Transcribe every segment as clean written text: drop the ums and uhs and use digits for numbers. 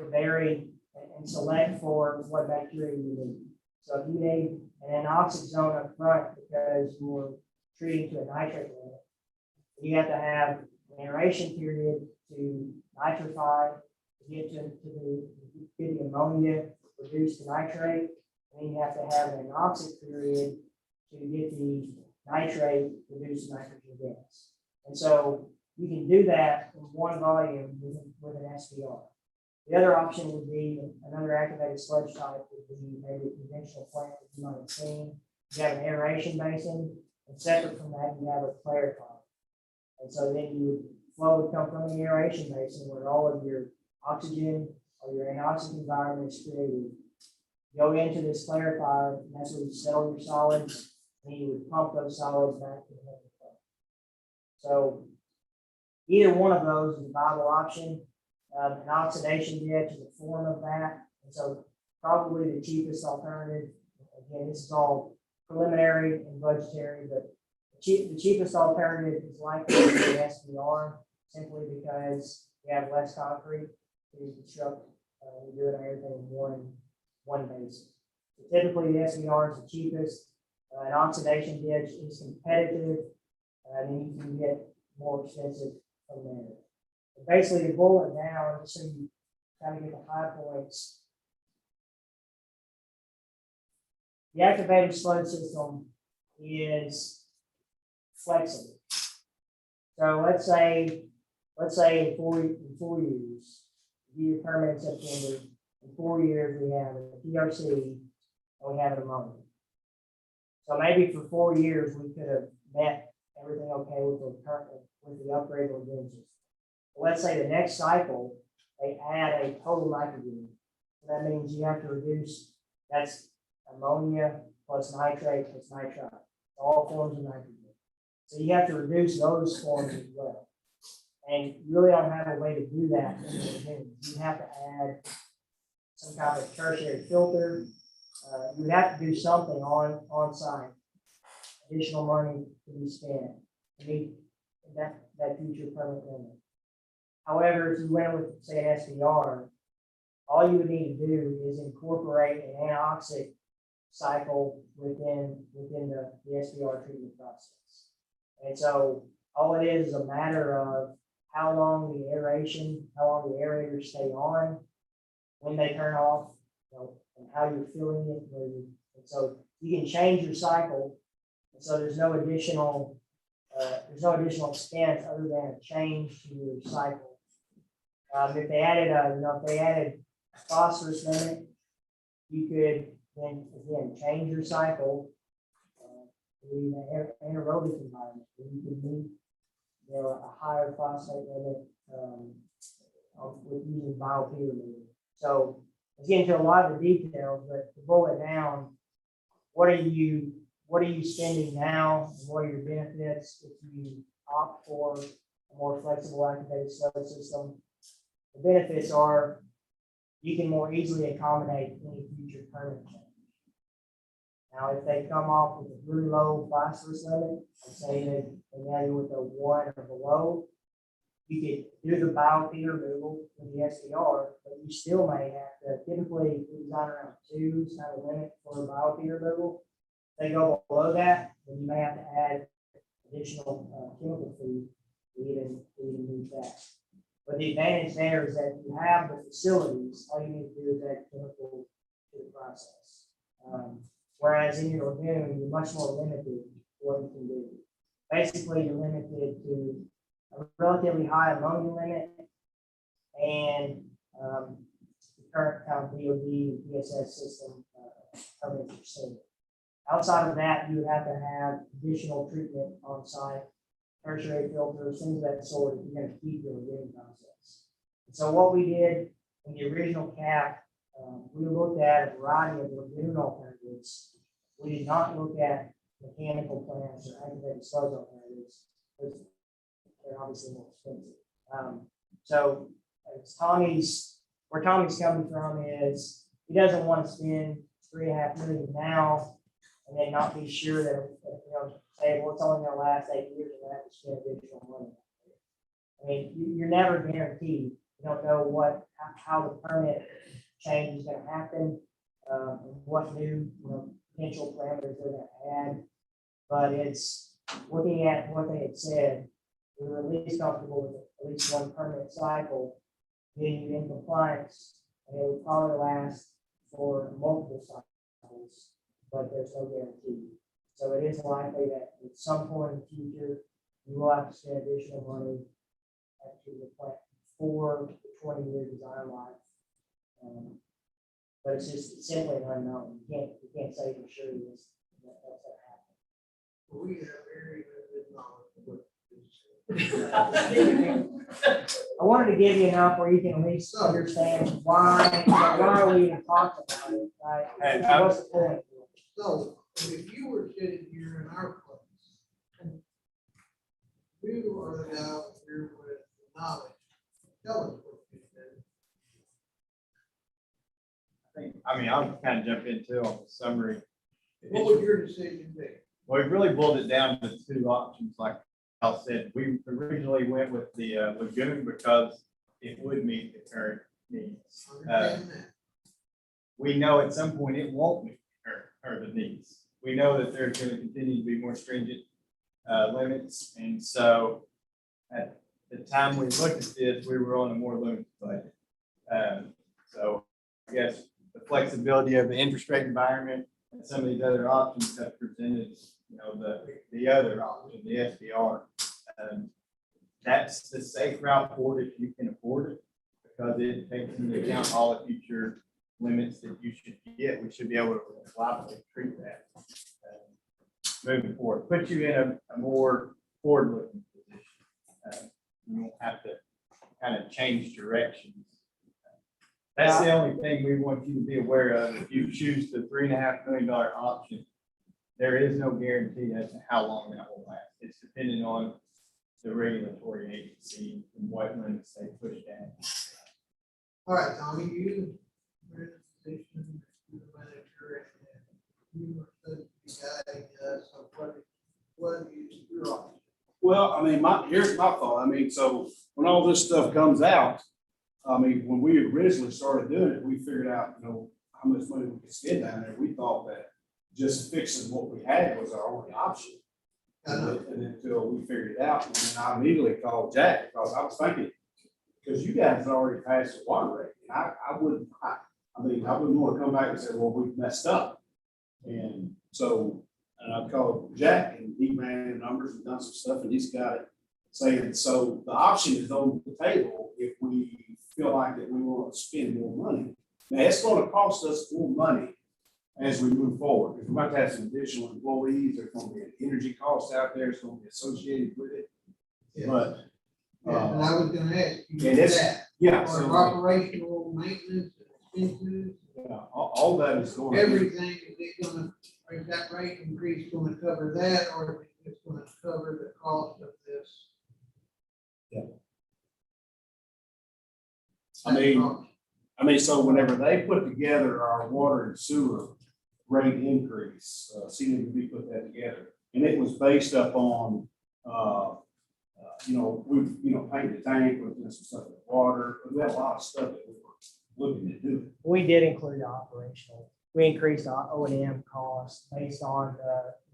vary and select for what bacteria you need. So if you need an anoxic zone up front because you're treating to a nitrate limit, you have to have an aeration period to nitrify, to get the ammonia reduced to nitrate, and then you have to have an anoxic period to get the nitrate reduced to nitrogen gas. And so you can do that in one volume with an SBR. The other option would be another activated sludge type, would be maybe a conventional plant that you might have seen. You have an aeration basin, and separate from that, you have a clarifier. And so then flow would come from the aeration basin where all of your oxygen or your anoxic environment is created. Go into this clarifier, and that's where you settle your solids, and you would pump those solids back to the heavy flow. So either one of those is a viable option. An oxidation ditch is a form of that, and so probably the cheapest alternative. Again, this is all preliminary and budgetary, but the cheapest alternative is likely to be an SBR, simply because we have less concrete to construct. We're doing everything in one basis. So typically, the SBR is the cheapest. An oxidation ditch is competitive, and then you can get more expensive from there. But basically, to boil it down, so you kind of get the high points. The activated sludge system is flexible. So let's say in 4 years, you get your permit in September. In 4 years, we have a PRC and we have an ammonia. So maybe for 4 years, we could have met everything okay with the upgrade or benches. Let's say the next cycle, they add a total nitrogen. So that means you have to reduce, that's ammonia plus nitrate plus nitrite, all forms of nitrogen. So you have to reduce those forms as well. And you really don't have a way to do that in the beginning. You have to add some kind of tertiary filter. You have to do something on site. Additional money to be spent to meet that future permit limit. However, if you went with, say, an SBR, all you would need to do is incorporate an anoxic cycle within the SBR treatment process. And so all it is a matter of how long the aerators stay on, when they turn off, and how you're filling it. And so you can change your cycle, and so there's no additional expense other than a change to your cycle. If they added a phosphorus limit, you could then again change your cycle in an anaerobic environment where you can meet a higher phosphate limit with using biopyramid. So let's get into a lot of the details, but to boil it down, what are you spending now, and what are your benefits if you opt for a more flexible activated sludge system? The benefits are you can more easily accommodate any future permit change. Now, if they come off with a really low phosphorus limit, and say that they have you with a 1 or below, you could do the biopy removal with the SBR, but you still may have to, typically we design around 2 is kind of limit for biopy removal. If they go below that, then you may have to add additional chemical feed to even meet that. But the advantage there is that you have the facilities, all you need to do is add chemical to the process. Whereas in your lagoon, you're much more limited to what you can do. Basically, you're limited to a relatively high ammonia limit and the current kind of DOD PSS system permits your city. Outside of that, you would have to have additional treatment on site, tertiary filters, things of that sort, if you're going to keep your lagoon process. And so what we did in the original CAP, we looked at a variety of lagoon alternatives. We did not look at mechanical plants or activated sludge alternatives, because they're obviously more expensive. So where Tommy's coming from is he doesn't want to spend $3.5 million now and then not be sure that say, well, it's only going to last 8 years and I have to spend additional money. I mean, you're never guaranteed We don't know how the permit change is gonna happen, and what new, potential parameters they're gonna add. But it's, looking at what they had said, we were at least comfortable with at least one permit cycle, getting you in compliance, and it would probably last for multiple cycles, but there's no guarantee. So it is likely that at some point in the future, you will have to spend additional money to the plant for the 20-year design life. But it's just simply an unknown. You can't say for sure that's gonna happen. Well, we have very limited knowledge of what this is. I wanted to give you enough where you can at least understand why are we even talking about it, right? And What's the point? So if you were sitting here in our place, you are the guy here with the knowledge. Tell us what you did. I mean, I'll kind of jump into on the summary. What would your decision be? Well, we really boiled it down to two options. Like Al said, we originally went with the lagoon because it would meet the current needs. Understand that. We know at some point it won't meet the needs. We know that there's going to continue to be more stringent limits. And so at the time we looked at this, we were on a more limited budget. So I guess the flexibility of the interest rate environment and some of these other options have presented, the other option, the SDR. That's the safe route forward if you can afford it, because it takes into account all the future limits that you should get. We should be able to reliably treat that moving forward. Put you in a more forward-looking position. You won't have to kind of change directions. That's the only thing we want you to be aware of. If you choose the $3.5 million option, there is no guarantee as to how long that will last. It's dependent on the regulatory agency and what limits they push down. All right, Tommy, you were in a position, you're the manager, and you were supposed to be guiding us on what is your option? Well, I mean, here's my thought. I mean, so when all this stuff comes out, I mean, when we originally started doing it, we figured out, how much money we could spend down there. We thought that just fixing what we had was our only option. And then until we figured it out, and then I immediately called Jack because I was thinking, because you guys had already passed the water rate. And I wouldn't want to come back and say, well, we've messed up. And so, and I called Jack and he ran the numbers and done some stuff and he's got it saying, so the option is on the table if we feel like that we want to spend more money. Now, it's going to cost us more money as we move forward. Because we're about to have some additional employees, there's going to be an energy cost out there, it's going to be associated with it. Yeah. But And I was gonna ask you and it's, that, yeah, or so operational maintenance, expenses, all that is going to everything, is it gonna, is that rate increase gonna cover that, or is it just gonna cover the cost of this? I mean, so whenever they put together our water and sewer rate increase, CWB put that together, and it was based up on, we painted the tank, we did some stuff with water, we had a lot of stuff that we were looking to do. We did include the operational. We increased our O&M costs based on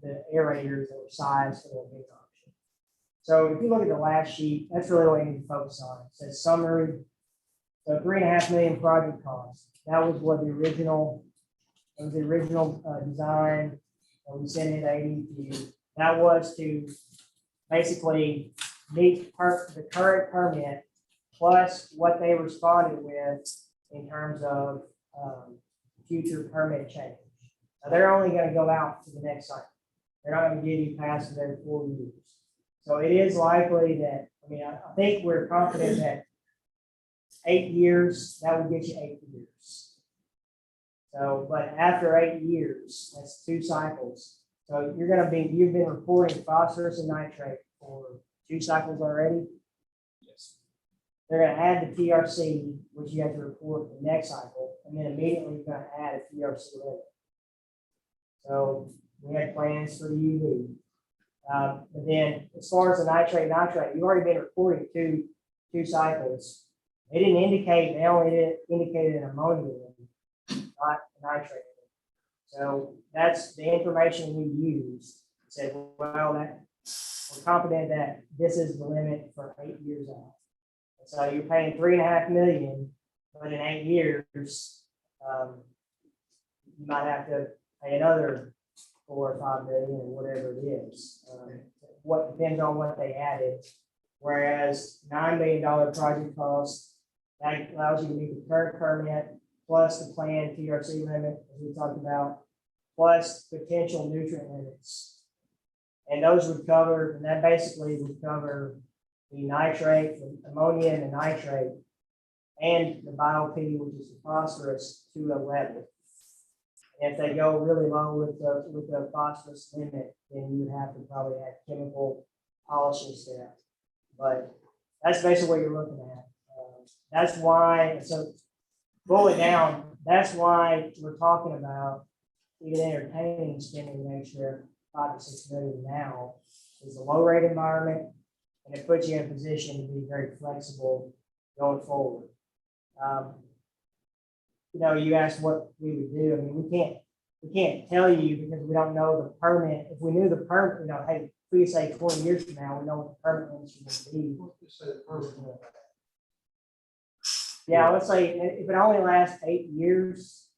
the aerators that were sized for the big option. So if you look at the last sheet, that's really what you need to focus on. It says summary. So $3.5 million project costs. That was what the original design. We sent it to ADQ. That was to basically meet the current permit plus what they responded with in terms of future permit change. Now they're only going to go out to the next cycle. They're not going to give you past their 4 years. So it is likely that, I think we're confident that 8 years, that would get you 8 years. So, but after 8 years, that's 2 cycles. So you've been reporting phosphorus and nitrate for 2 cycles already. Yes. They're going to add the TRC, which you have to report the next cycle, and then immediately you're going to add a TRC limit. So we had plans for the UV. But then as far as the nitrate, you've already been reporting two cycles. They didn't indicate, they only indicated ammonia, not nitrate. So that's the information we used. Said, well, that we're confident that this is the limit for 8 years out. And so you're paying $3.5 million, but in 8 years, you might have to pay another 4 or 5 million or whatever it is. What depends on what they added. Whereas $9 million project cost, that allows you to meet the current permit plus the planned TRC limit, as we talked about, plus potential nutrient limits. And those would cover, and that basically would cover the nitrate, the ammonia and the nitrate, and the bio-P, which is the phosphorus, to a level. And if they go really low with the phosphorus limit, then you would have to probably add chemical polishing step. But that's basically what you're looking at. That's why, so pull it down, that's why we're talking about even entertaining spending an extra 5 to 6 million now. Is a low rate environment, and it puts you in a position to be very flexible going forward. You asked what we would do. I mean, we can't tell you because we don't know the permit. If we knew the permit, hey, if we say 20 years from now, we know what the permit limits are going to be. Let's just say the permit. Yeah, let's say if it only lasts 8 years,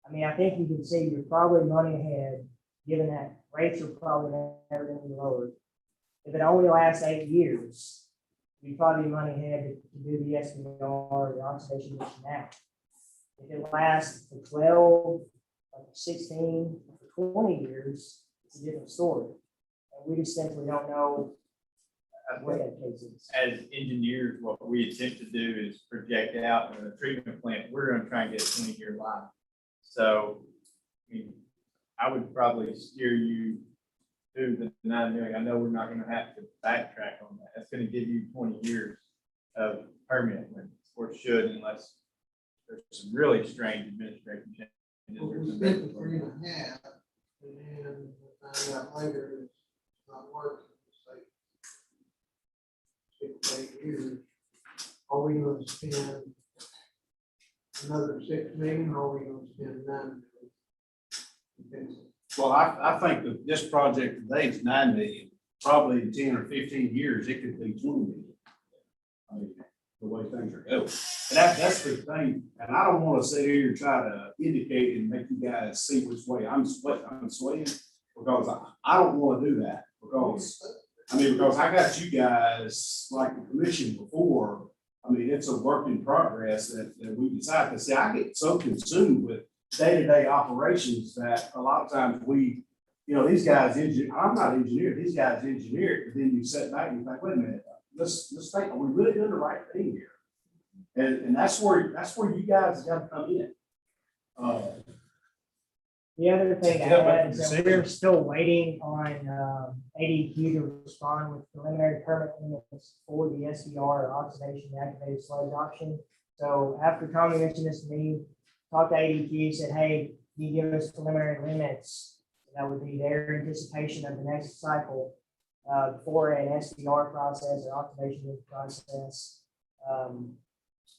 I mean, I think you can see you're probably money ahead, given that rates are probably never going to be lowered. If it only lasts 8 years, you'd probably be money ahead to do the SBR or the oxidation mission now. If it lasts for 12, 16, for 20 years, it's a different story. And we just simply don't know what that case is. As engineers, what we attempt to do is project out in a treatment plant, we're gonna try and get a 20-year life. So, I mean, I would probably steer you to the 9 million. I know we're not gonna have to backtrack on that. That's gonna give you 20 years of permanent limits, or should, unless there's some really strange administration changes. Well, we spent the 3.5, and then we find out later it's not working. It's like 6 to 8 years. Are we going to spend another 6 million, or are we going to spend 9 million? Well, I think that this project today is 9 million, probably in 10 or 15 years, it could be 20 million. I mean, the way things are going. And that's the thing, and I don't want to sit here and try to indicate and make you guys see which way I'm swaying, because I don't want to do that, because I got you guys, like the commission before, I mean, it's a work in progress that we decide to see. I get so consumed with day-to-day operations that a lot of times these guys, I'm not an engineer, these guys engineer it, but then you sit back and you think, wait a minute, let's think, are we really doing the right thing here? And that's where you guys got to come in. The other thing to Yeah, but add is that we're still waiting on ADQ to respond with preliminary permit limits for the SBR or oxidation activated sludge option. So after Tommy mentioned this to me, talked to ADQ, said, hey, can you give us preliminary limits? That would be their anticipation of the next cycle for an SBR process or oxidation process.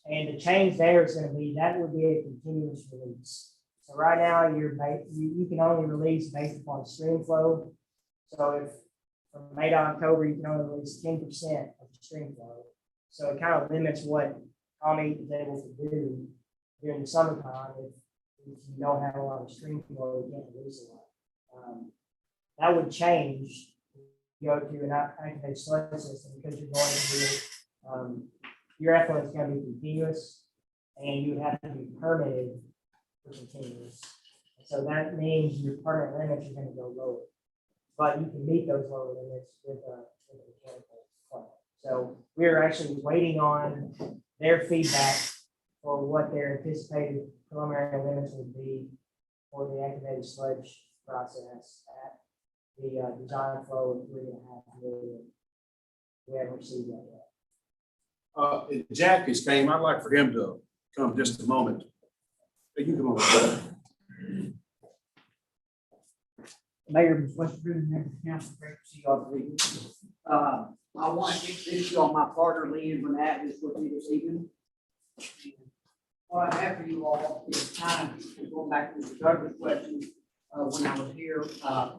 And the change there is going to be, that would be a continuous release. So right now, you can only release based upon stream flow. So if from May to October, you can only release 10% of the stream flow. So it kind of limits what Tommy is able to do during the summertime. If you don't have a lot of stream flow, you can't release a lot. That would change. You go to an activated sludge system because you're going to do your effluent is going to be continuous, and you would have to be permitted for continuous. So that means your permit limits are going to go lower, but you can meet those lower limits with a mechanical plant. So we're actually waiting on their feedback for what their anticipated preliminary limits would be for the activated sludge process at the design flow of 3.5 million. We haven't received that yet. If Jack has came, I'd like for him to come just a moment. You can come over. Mayor, West Virginia, members of council, great to see y'all today. I want to introduce you on my partner, Lee and Renat, who's with me this evening. What I have for you all is kind of going back to Mr. Douglas' question, when I was here,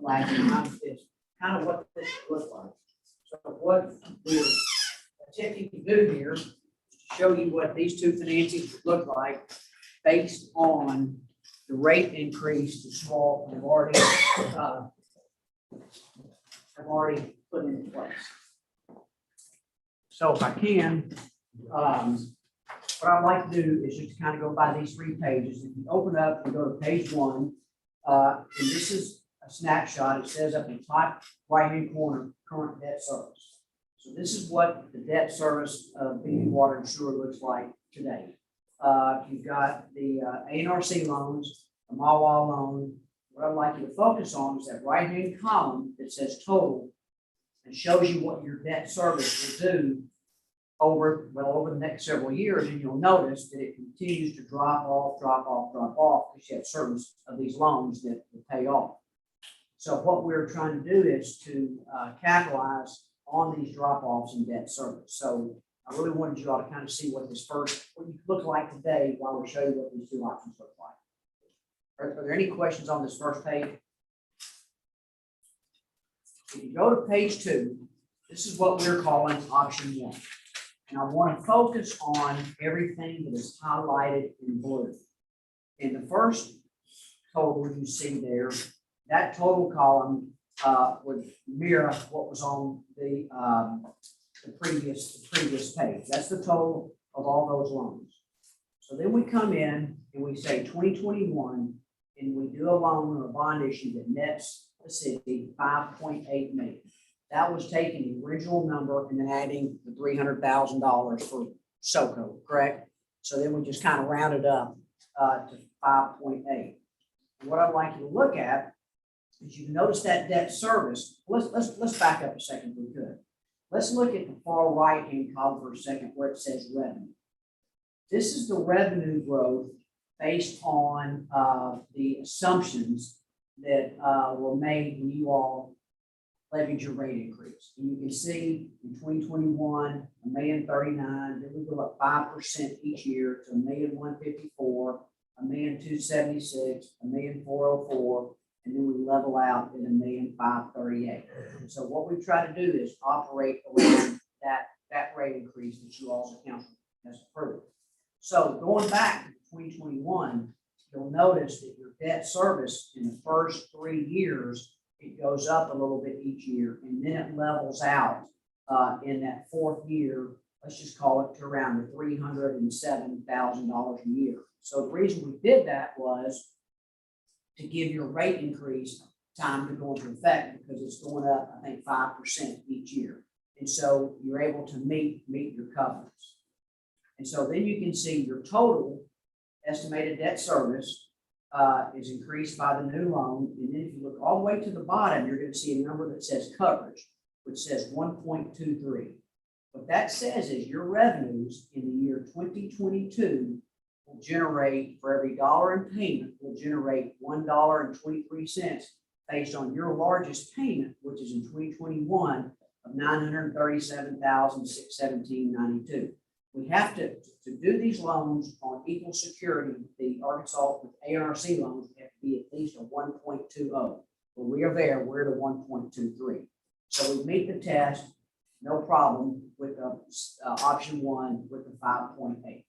last time, is kind of what this looks like. So what we're attempting to do here is to show you what these two financings would look like based on the rate increase the SWAL have already put into place. So if I can, what I'd like to do is just kind of go by these 3 pages. If you open up and go to page 1, and this is a snapshot. It says up in the top right-hand corner, current debt service. So this is what the debt service of Beebe Water and Sewer looks like today. You've got the ANRC loans, the MAWA loan. What I'd like you to focus on is that right-hand column that says total and shows you what your debt service will do over the next several years, and you'll notice that it continues to drop off, because you have certain of these loans that will pay off. So what we're trying to do is to capitalize on these drop-offs in debt service. So I really wanted you all to kind of see what you look like today while we show you what these 2 options look like. Are there any questions on this first page? If you go to page 2, this is what we're calling option 1. And I want to focus on everything that is highlighted in blue. In the first total you see there, that total column would mirror what was on the previous page. That's the total of all those loans. So then we come in and we say 2021, and we do a loan or a bond issue that nets the city $5.8 million. That was taking the original number and then adding the $300,000 for SoCo, correct? So then we just kind of rounded up to 5.8. And what I'd like you to look at is you notice that debt service. Let's back up a second if we could. Let's look at the far right-hand column for a second where it says revenue. This is the revenue growth based on the assumptions that were made when you all levied your rate increase. And you can see in 2021, $1,039,000, then we go up 5% each year to $1,154,000, $1,276,000, $1,404,000, and then we level out at $1,538,000. So what we try to do is operate around that rate increase that you all's council has approved. So going back to 2021, you'll notice that your debt service in the first 3 years, it goes up a little bit each year, and then it levels out in that 4th year. Let's just call it to around the $307,000 a year. So the reason we did that was to give your rate increase time to go into effect, because it's going up, I think, 5% each year, and so you're able to meet your covenants. And so then you can see your total estimated debt service is increased by the new loan. And then if you look all the way to the bottom, you're going to see a number that says coverage, which says 1.23. What that says is your revenues in the year 2022 will generate, for every dollar in payment, will generate $1.23 based on your largest payment, which is in 2021 of $937,617.92. We have to do these loans on equal security. The Arkansas with ARC loans have to be at least a 1.20. Well, we are there. We're at a 1.23. So we meet the test, no problem with option 1 with the 5.8.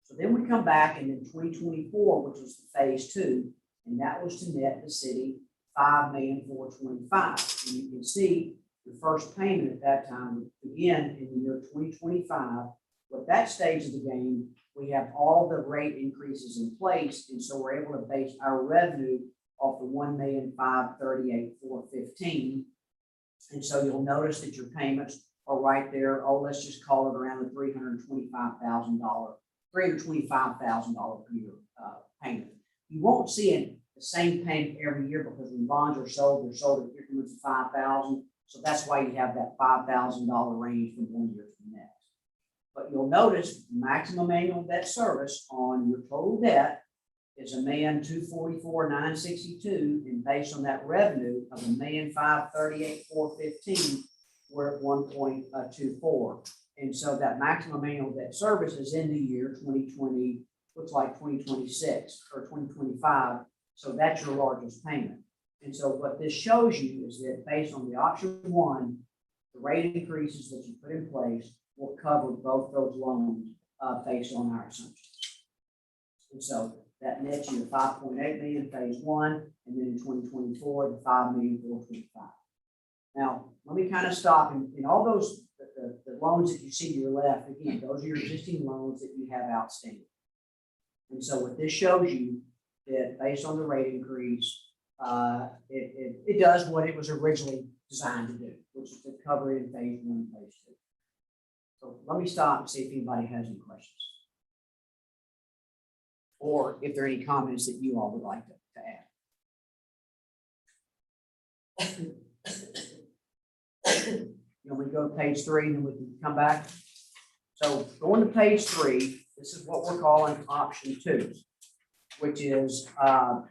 So then we come back, and in 2024, which was the phase 2, and that was to net the city $5,425,000. And you can see the first payment at that time would begin in the year 2025. With that stage of the game, we have all the rate increases in place, and so we're able to base our revenue off the $1,538,415. And so you'll notice that your payments are right there. Oh, let's just call it around the $325,000 per year payment. You won't see the same payment every year, because when bonds are sold, they're sold at increments of $5,000. So that's why you have that $5,000 range from one year to the next. But you'll notice maximum annual debt service on your total debt is $1,244,962, and based on that revenue of $1,538,415, we're at 1.24. And so that maximum annual debt service is in the year 2020, looks like 2026 or 2025. So that's your largest payment. And so what this shows you is that based on the option one, the rate increases that you put in place will cover both those loans based on our assumptions. And so that nets you 5.8 million phase one, and then in 2024, the 5,425,000. Now, let me kind of stop in all those, the loans that you see to your left, again, those are your existing loans that you have outstanding. And so what this shows you that based on the rate increase, it does what it was originally designed to do, which is to cover it in phase one and phase two. So let me stop and see if anybody has any questions. Or if there are any comments that you all would like to add. You want me to go to page 3 and then we can come back? So going to page 3, this is what we're calling option 2, which is the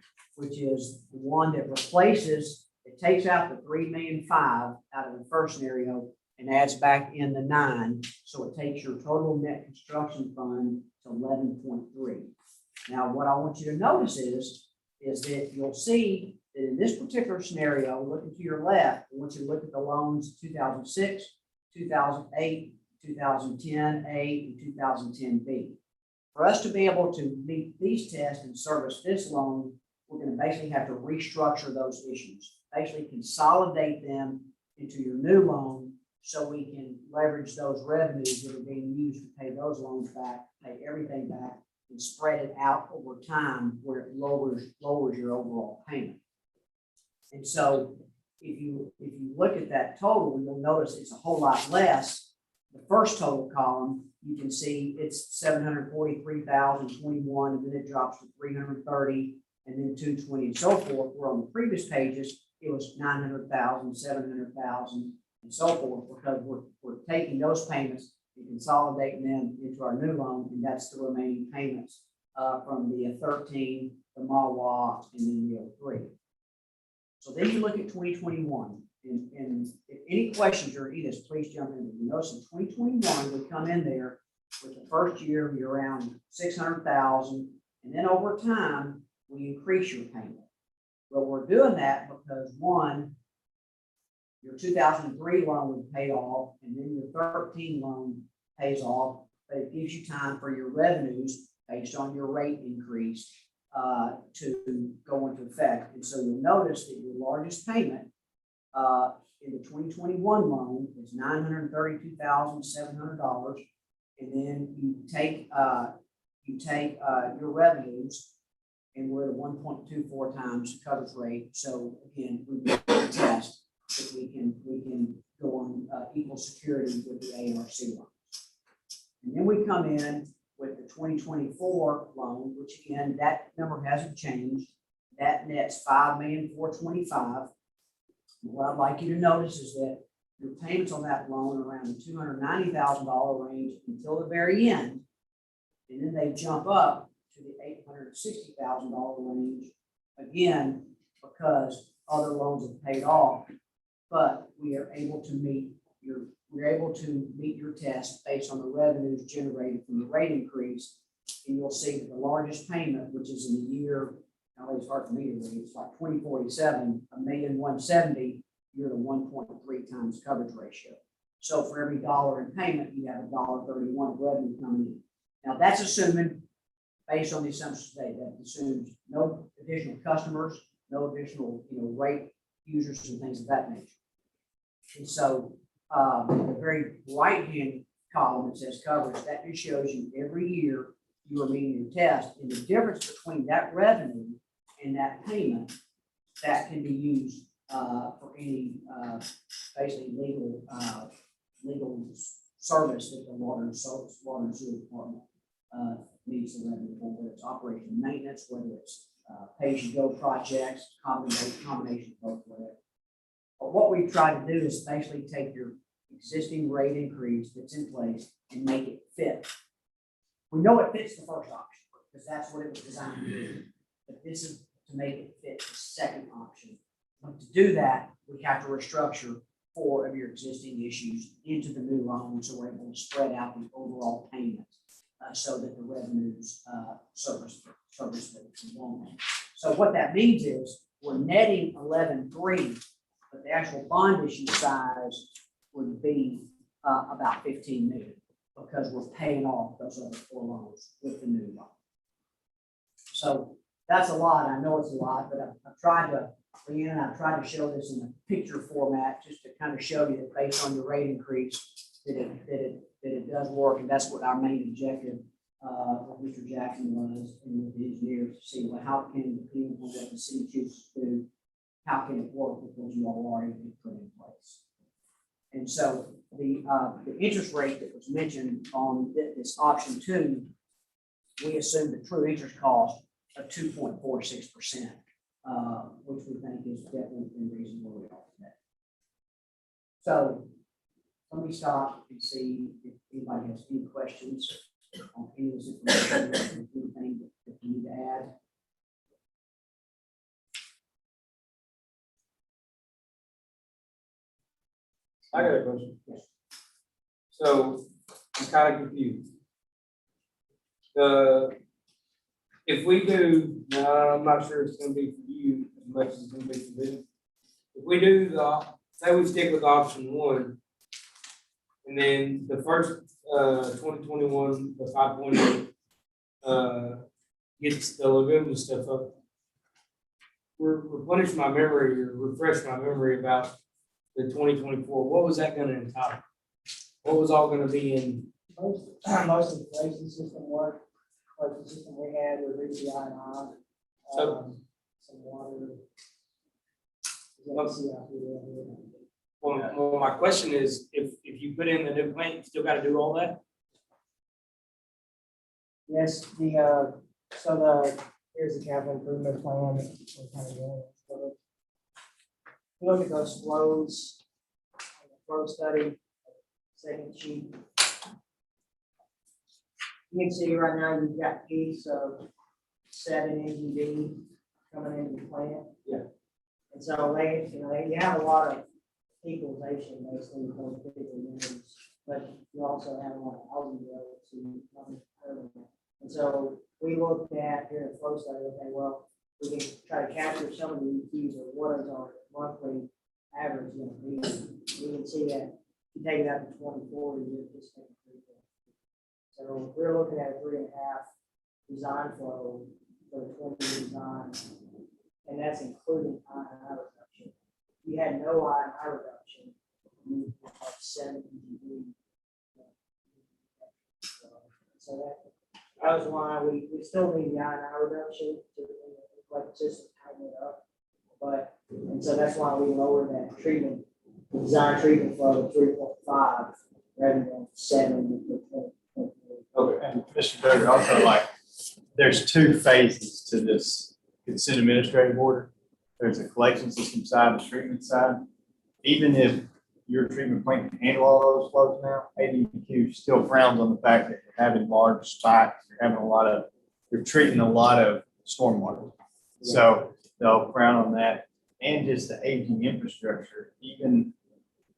one that replaces, it takes out the 3.5 million out of the first scenario and adds back in the 9. So it takes your total net construction fund to 11.3. Now, what I want you to notice is that you'll see that in this particular scenario, looking to your left, I want you to look at the loans 2006, 2008, 2010A, and 2010B. For us to be able to meet these tests and service this loan, we're going to basically have to restructure those issues, basically consolidate them into your new loan so we can leverage those revenues that are being used to pay those loans back, pay everything back, and spread it out over time where it lowers your overall payment. And so if you look at that total, you'll notice it's a whole lot less. The first total column, you can see it's 743,021, and then it drops to 330, and then 220, and so forth. Where on the previous pages, it was 900,000, 700,000, and so forth, because we're taking those payments and consolidating them into our new loan, and that's the remaining payments from the 13, the MAWA, and then the 03. So then you look at 2021, and if any questions or any of this, please jump in. You notice in 2021, we come in there with the first year be around 600,000, and then over time, we increase your payment. But we're doing that because one, your 2003 loan was paid off, and then your 13 loan pays off, but it gives you time for your revenues based on your rate increase to go into effect. And so you'll notice that your largest payment in the 2021 loan is $932,700, and then you take your revenues, and we're at 1.24 times coverage rate. So again, we test that we can go on equal security with the ARC loans. And then we come in with the 2024 loan, which again, that number hasn't changed. That nets 5,425,000. What I'd like you to notice is that your payments on that loan are around the $290,000 range until the very end. And then they jump up to the $860,000 range, again, because other loans have paid off, but we are able to meet your test based on the revenues generated from the rate increase. And you'll see that the largest payment, which is in the year, now it's hard for me to read, it's like 2047, $1,170,000, you're at a 1.3 times coverage ratio. So for every dollar in payment, you have $1.31 of revenue coming in. Now that's assuming, based on the assumptions today, that assumes no additional customers, no additional rate users and things of that nature. And so the very right-hand column that says coverage, that just shows you every year you are meeting your test, and the difference between that revenue and that payment that can be used for any basically legal service that the water and sewer department needs the revenue for, whether it's operation and maintenance, whether it's pay-as-you-go projects, combination of both, whatever. But what we've tried to do is basically take your existing rate increase that's in place and make it fit. We know it fits the first option because that's what it was designed to do. But this is to make it fit the second option. But to do that, we have to restructure 4 of your existing issues into the new loan, so we're able to spread out the overall payment, so that the revenues, service the loan. So what that means is, we're netting 11.3, but the actual bond issue size would be, about 15 million, because we're paying off those other 4 loans with the new loan. So that's a lot. I know it's a lot, but I've tried to, Leanne, I've tried to show this in a picture format just to kind of show you that based on your rate increase, that it does work. And that's what our main objective of Mr. Jackson was, and with the engineers, to see, well, how can, depending on what the city chooses to do, how can it work because you all already been put in place. And so the interest rate that was mentioned on this option 2, we assumed the true interest cost of 2.46%, which we think is definitely in reason where we are today. So let me stop and see if anybody has any questions on any of this information, or anything that you need to add. I got a question. Yes. So I'm kind of confused. If we do, I'm not sure it's gonna be for you as much as it's gonna be for me. If we do say we stick with option 1, and then the first, 2021, the 5.8, gets the lagoon stuff up. Replenish my memory or refresh my memory about the 2024, what was that gonna entitle? What was all gonna be in? Most of the collection system work, collection system we had with RCI, So- some water. Well, my question is, if you put in the new plant, you still gotta do all that? Yes, here's the capital improvement plan. We're kind of doing. Look at those flows, flow study, second sheet. You can see right now, you've got peaks of 7 NGV coming into the plant. Yeah. And so you have a lot of equalization basically for particular members, but you also have a lot of housing growth to come earlier. And so we looked at here at flow study, okay, well, we can try to capture some of the keys of what is our monthly average going to be. You can see that if you take it out to 24, you just take 3. So we're looking at a 3.5 design flow for the 20 design, and that's including I&I reduction. If you had no I&I reduction, you would have 7 dB. So that was why we still need the I&I reduction to like the system tighten it up. But, and so that's why we lowered that treatment, the design treatment flow to 3.5 rather than 7. Okay, and Mr. Duggar, also there's 2 phases to this consent administrative order. There's a collection system side and the treatment side. Even if your treatment plant can handle all those flows now, ADQ still frowns on the fact that you're having large sites, you're treating a lot of stormwater. So they'll frown on that, and just the aging infrastructure, even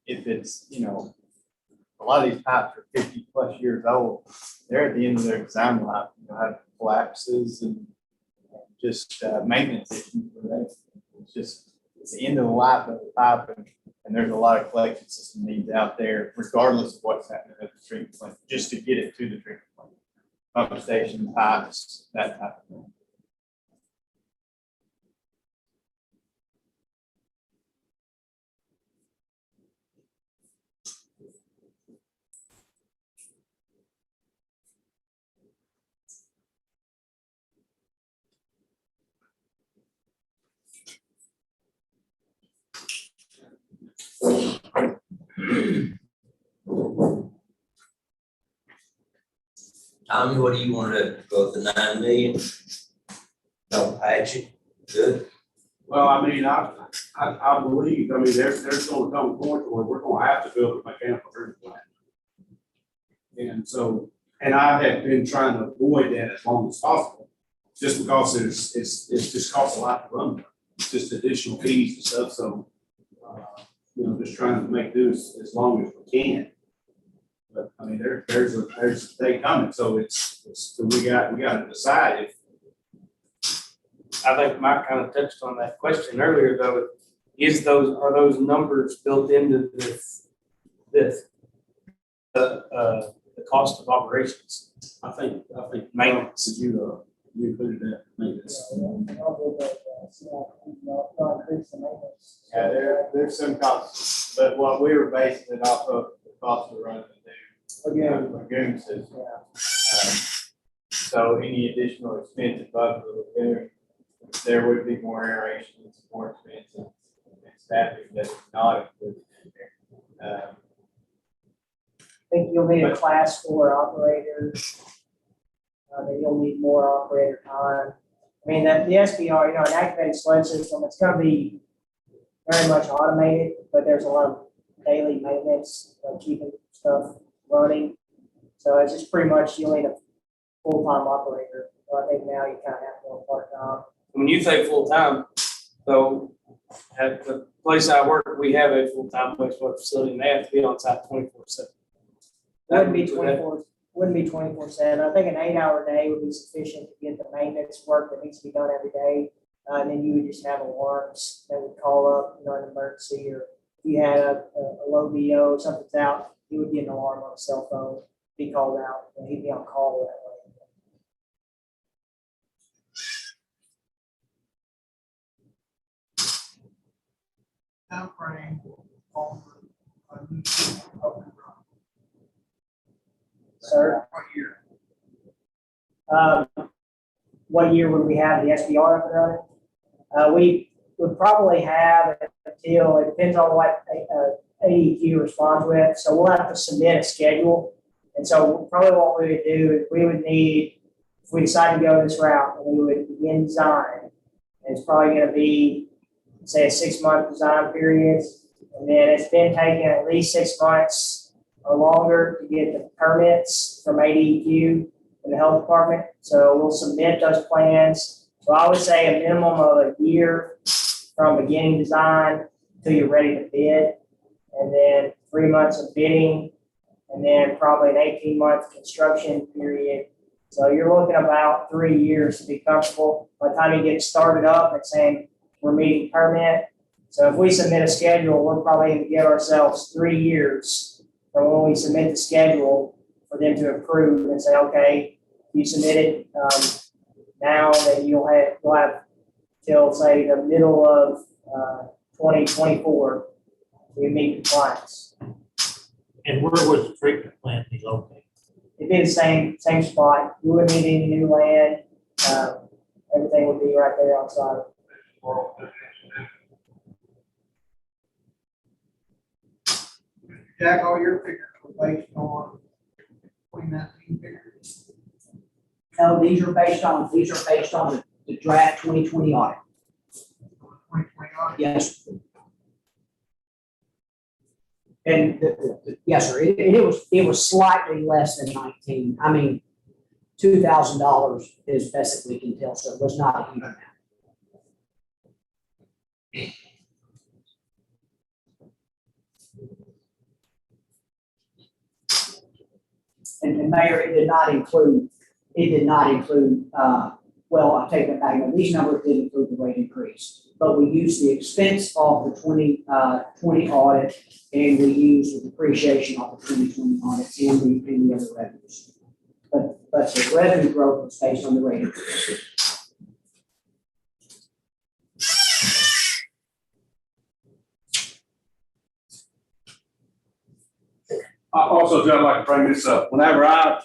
if it's, a lot of these pipes are 50+ years old, they're at the end of their design life, have collapses and just maintenance issues. It's the end of the life of the pipe, and there's a lot of collection system needs out there, regardless of what's happening at the treatment plant, just to get it to the treatment plant. Pump station, pipes, that type of thing. Tommy, what do you want to go with the 9 million? Don't patch it, good. Well, I mean, I believe, there's gonna come a point where we're gonna have to build a mechanical treatment plant. And so, and I have been trying to avoid that as long as possible, just because it's just costs a lot to run. It's just additional fees and stuff, so, just trying to make do as long as we can. But I mean, there's a day coming, so so we gotta decide if. I think Mike kind of touched on that question earlier, though. Are those numbers built into the cost of operations? I think Maintenance. you included that maintenance. Yeah, there's some costs, but what we were basing it off of the cost of running the new lagoon system. So any additional expense above the lagoon, there would be more aeration, it's more expensive, and staffing that is not included in there. I think you'll need a class 4 operator. Then you'll need more operator time. I mean, the SBR, an activated sludge system, it's gonna be very much automated, but there's a lot of daily maintenance, keeping stuff running. So it's just pretty much, you'll need a full-time operator. So I think now you kind of have more part-time. When you say full-time, so at the place I work, we have a full-time wastewater facility, and they have to be on site 24/7. Wouldn't be 24/7. I think an 8-hour day would be sufficient to get the maintenance work that needs to be done every day. And then you would just have alarms that would call up, an emergency, or if you had a low VO, something's out, you would get an alarm on a cell phone, be called out, and he'd be on call that way. Timeframe on a new system up and running. Sir? What year? What year would we have the SBR up and running? We would probably have it until, it depends on what AEQ responds with. So we'll have to submit a schedule. And so probably what we would do is we would need, if we decide to go this route, and we would begin design. And it's probably going to be, say, a 6-month design period. And then it's been taking at least 6 months or longer to get the permits from ADEQ and the health department. So we'll submit those plans. So I would say a minimum of a year from beginning design till you're ready to bid. And then 3 months of bidding, and then probably an 18-month construction period. So you're looking about 3 years to be comfortable. By the time you get started up and saying we're meeting permit. So if we submit a schedule, we're probably going to give ourselves 3 years from when we submit the schedule for them to approve and say, okay, you submitted, now that you'll have till, say, the middle of 2024 to meet compliance. And where was the treatment plant be located? It'd be the same spot. You wouldn't need any new land. Everything would be right there on site. Jack, all your figures were based on 2019 figures. No, these are based on the draft 2020 audit. 2020 audit. Yes. And yes, sir, it was slightly less than 19. I mean, $2,000 is best that we can tell, so it was not a huge amount. And Mayor, it did not include, well, I'll take that back. These numbers did include the rate increase, but we used the expense of the 2020 audit, and we used the depreciation of the 2020 audit and the other revenues. But the revenue growth was based on the rate increase. Also, John, I'd like to bring this up. Whenever I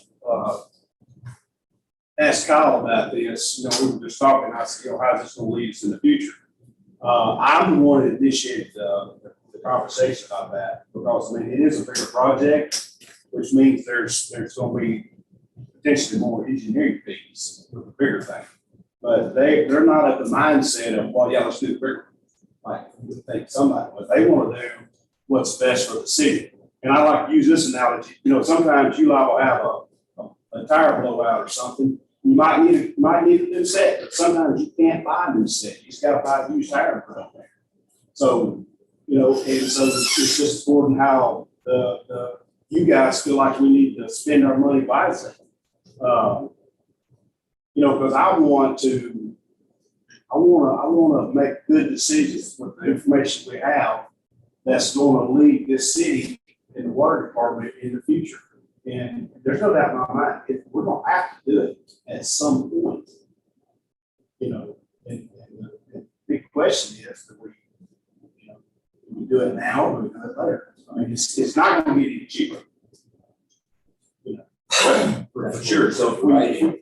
asked Kyle about this, we were just talking, I said, how's this going to lead us in the future? I'm the one that initiated the conversation about that, because, I mean, it is a bigger project, which means there's going to be potentially more engineering fees for the bigger thing. But they're not at the mindset of, well, yeah, let's do the bigger. Like, we think somebody, but they want to do what's best for the city. And I like to use this analogy. Sometimes you liable to have a tire blowout or something. You might need a new set, but sometimes you can't buy a new set. You just got to buy a used tire and put on there. So You know, and so it's just important how you guys feel like we need to spend our money wisely. You know, because I want to make good decisions with the information we have that's going to lead this city and the water department in the future. And there's no doubt in my mind, we're going to have to do it at some point. You know, and the big question is, do we do it now or do we do it later? I mean, it's not going to get any cheaper. You know, for sure. So if Right we, in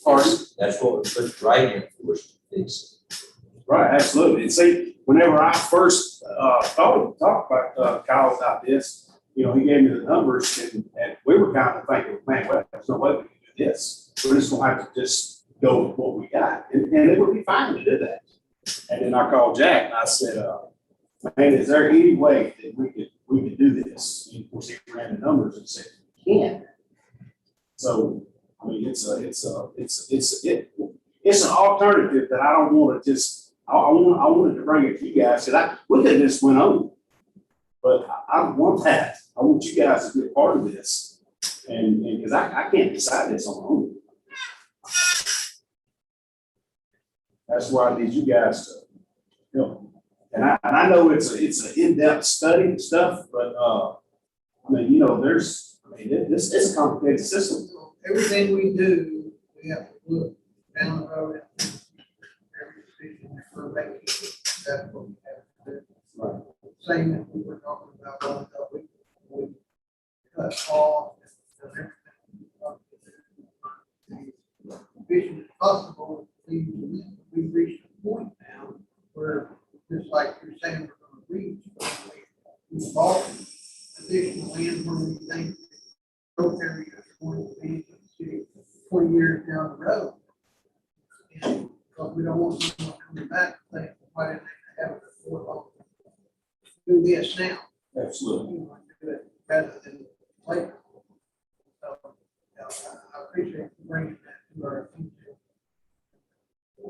for us. That's what we put right in for us to fix it. right, absolutely. And see, whenever I first talked about Kyle about this, you know, he gave me the numbers and we were kind of thinking, man, well, there's no way we can do this. We're just gonna have to just go with what we got. And it would be fine to do that. And then I called Jack and I said, man, is there any way that we could do this? And of course, he ran the numbers and said, we can. So, I mean, it's an alternative that I don't want to just, I wanted to bring it to you guys, because we could have just went on. But I want that. I want you guys to be a part of this. And because I can't decide this on my own. That's why I need you guys to help. And I know it's an in-depth study and stuff, but I mean, you know, this is a complicated system. Everything we do, we have to look down the road at every decision that we're making. That's what we have to do. Right. Same that we were talking about, a while ago, we cut off and everything. As efficient as possible, we've reached a point now where, just like you're saying, we're gonna reach, we bought additional land where we think growth area is going to be in the city 20 years down the road. And because we don't want someone coming back and saying, why didn't they have it before? Do this now. Absolutely. We want to do it rather than later. So, I appreciate you bringing that to our attention. I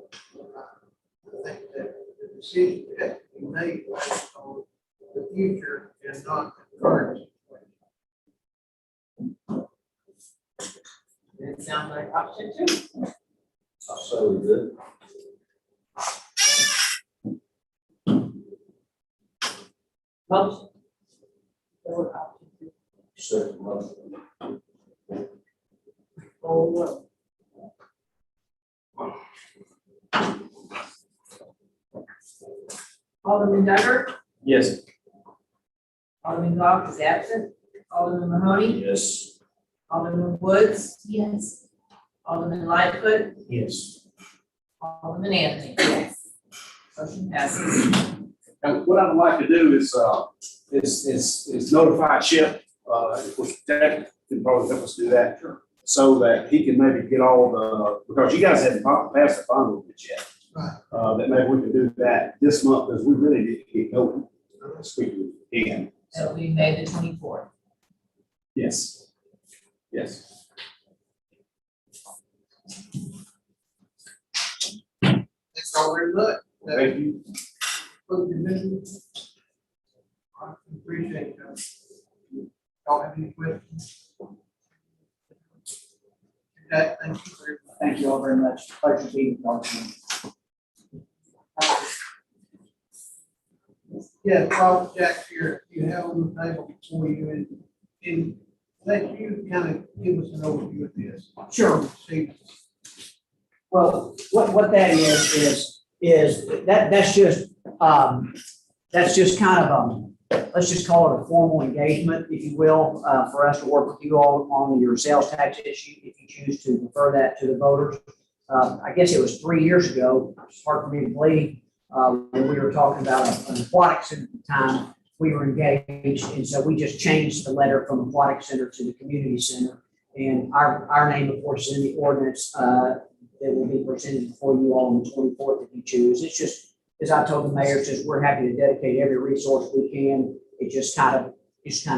think that the decision has to be made based on the future and not the current situation. It sounds like option two. So good. Motion. Or option two. Second motion. Oh, well. Alderman Duggar, Yes. Alderman Goff is absent, Alderman Mahoney, Yes. Alderman Woods. Yes. Alderman Lightfoot, Yes. Alderman Anthony. Yes. Motion passes. And what I'd like to do is notify Chip, of course, Jack can probably help us do that. So that he can maybe get all because you guys haven't passed the bond ordinance yet. Right. That maybe we can do that this month, because we really need to get going as quickly as we can. That'll be May the 24th. Yes. Yes. Thanks all very much. Thank you. I appreciate that. Y'all have any questions? Okay, thank you very much. Thank you all very much. Pleasure being with you. Yeah, Robert Jack here, you have on the table before you and let you kind of give us an overview of this. Sure. See, Well, what that is that's just kind of, let's just call it a formal engagement, if you will, for us to work with you all on your sales tax issue, if you choose to refer that to the voters. I guess it was 3 years ago, it's hard for me to believe, when we were talking about an aquatic center at the time, we were engaged, and so we just changed the letter from aquatic center to the community center. And our name, of course, is in the ordinance, that will be presented before you all on the 24th if you choose. It's just, as I told the mayor, it's just, we're happy to dedicate every resource we can. It just kind of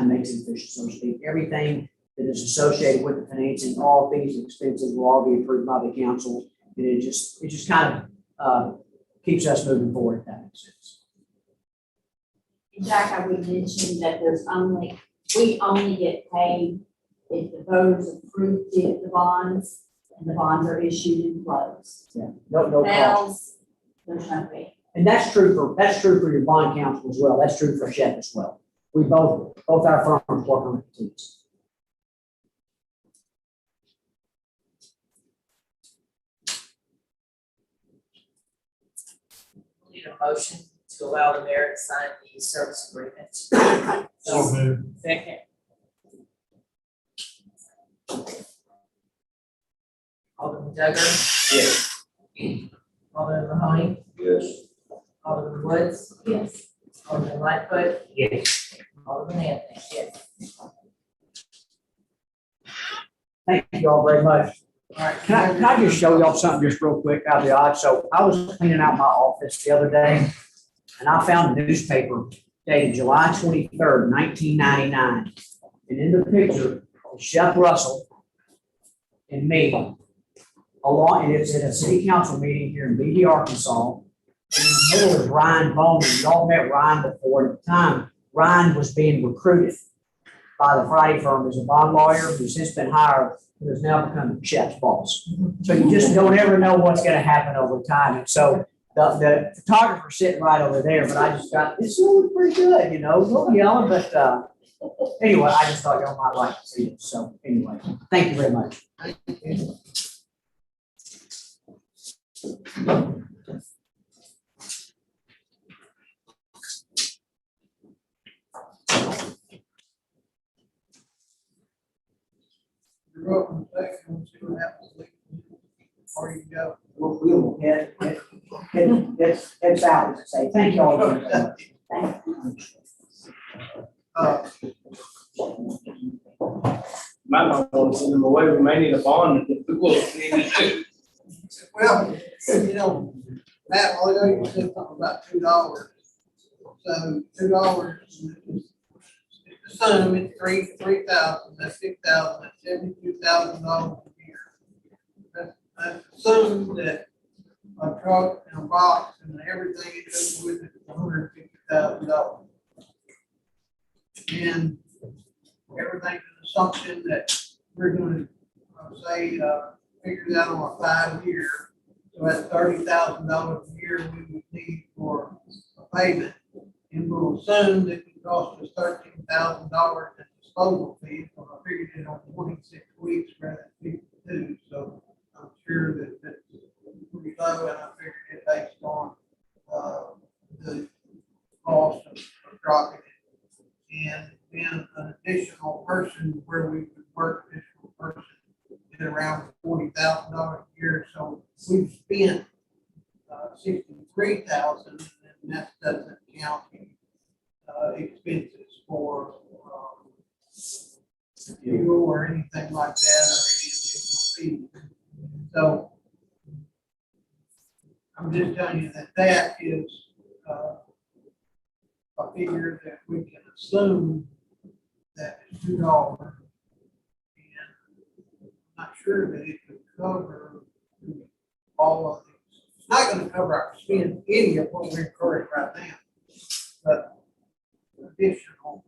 makes it efficient, so to speak. Everything that is associated with the financing, all fees and expenses will all be approved by the council. And it just kind of keeps us moving forward, if that makes sense. Jack, I would mention that we only get paid if the voters approve the bonds, and the bonds are issued and closed. Yeah, no cost. Else, there's no fee. And that's true for your bond counsel as well. That's true for Shep as well. We both our firms work on the teams. Need a motion to allow the mayor to sign the service agreement. So moved. Second. Alderman Duggar. Yes. Alderman Mahoney. Yes. Alderman Woods. Yes. Alderman Lightfoot. Yes. Alderman Anthony. Yes. Thank you all very much. All right. Can I just show y'all something just real quick out of the odd? So I was cleaning out my office the other day and I found a newspaper dated July 23rd, 1999. And in the picture, Shep Russell and me, along, and it's at a city council meeting here in Beebe, Arkansas. And in the middle is Ryan Bowman. Y'all met Ryan before. And at the time, Ryan was being recruited by the Friday firm as a bond lawyer who's since been hired, who has now become Shep's boss. So you just don't ever know what's going to happen over time. And so the photographer's sitting right over there, but I just got, this looks pretty good, you know, no yelling, but anyway, I just thought y'all might like to see it. So anyway, thank you very much. You're welcome to take, we'll see what happens. Before you go. We'll head south, as I say. Thank you all very much. Might not want to send them away, we may need a bond. Well, you know, Matt, all ago you said something about $2. So $2, assume it's 3,000, that's 6,000, that's $72,000 a year. That's assume that a truck and a box and everything it goes with it is $150,000. And everything's an assumption that we're gonna, figure that on a 5-year. So that's $30,000 a year we would need for a payment. And we'll assume that it would cost us $13,000 in disposal fees, so I figured it on 26 weeks rather than 52. So I'm sure that that's pretty low, and I figured it based on the cost of dropping it. And then an additional person where we would work additional person at around $40,000 a year. So we've spent $63,000, and that doesn't count expenses for fuel or anything like that, or any additional fees. So I'm just telling you that that is a figure that we can assume that is $2. And I'm not sure that it could cover all of these. It's not going to cover our spend any of what we're incurring right now, but additional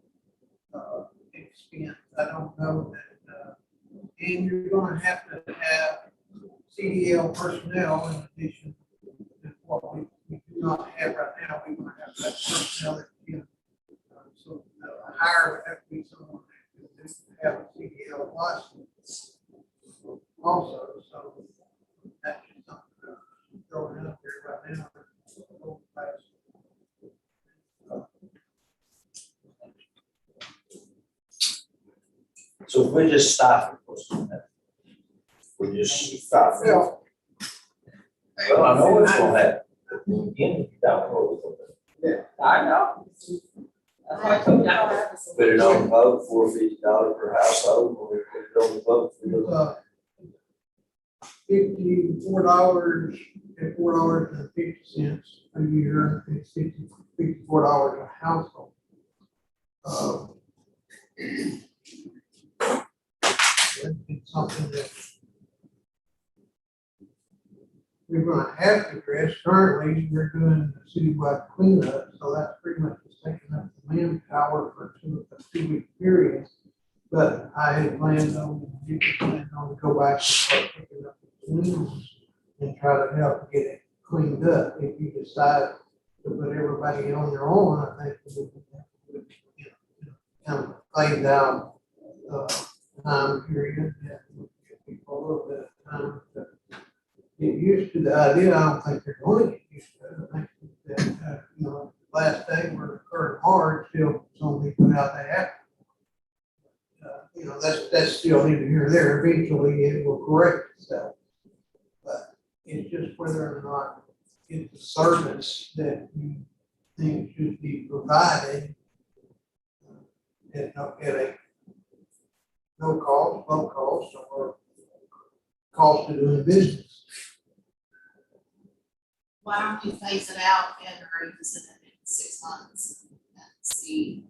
expense. I don't know that, and you're going to have CDL personnel in addition to what we do not have right now. We're going to have that personnel that can, so hire would have to be someone that can have a CDL license also. So that's just something throwing out there right now. So if we just stop it, we just stop it. Well, Well, I know what's gonna happen. Again, you don't know what's gonna happen. I know. That's why I told you I don't have to. Put it on the vote, $450 per household, or we put it on the vote. $54 and $4.50 a year. It's $54 a household. It's something that we're gonna have to address. Currently, we're doing a citywide cleanup, so that's pretty much just taking up the manpower for a 2 week period. But I had planned on, you could plan on to go back and start picking up the limbs and try to help get it cleaned up. If you decide to put everybody on their own, I think we would, kind of phase out, time period, that would give people a little bit of time to get used to the idea. I don't think they're going to get used to it. I think that, last day we're hard hard, still something put out there. That's still neither here nor there. Eventually it will correct itself. But it's just whether or not it's a service that you think should be provided at a no cost, low cost, or cost of doing business. Why don't you phase it out and revisit it in 6 months and see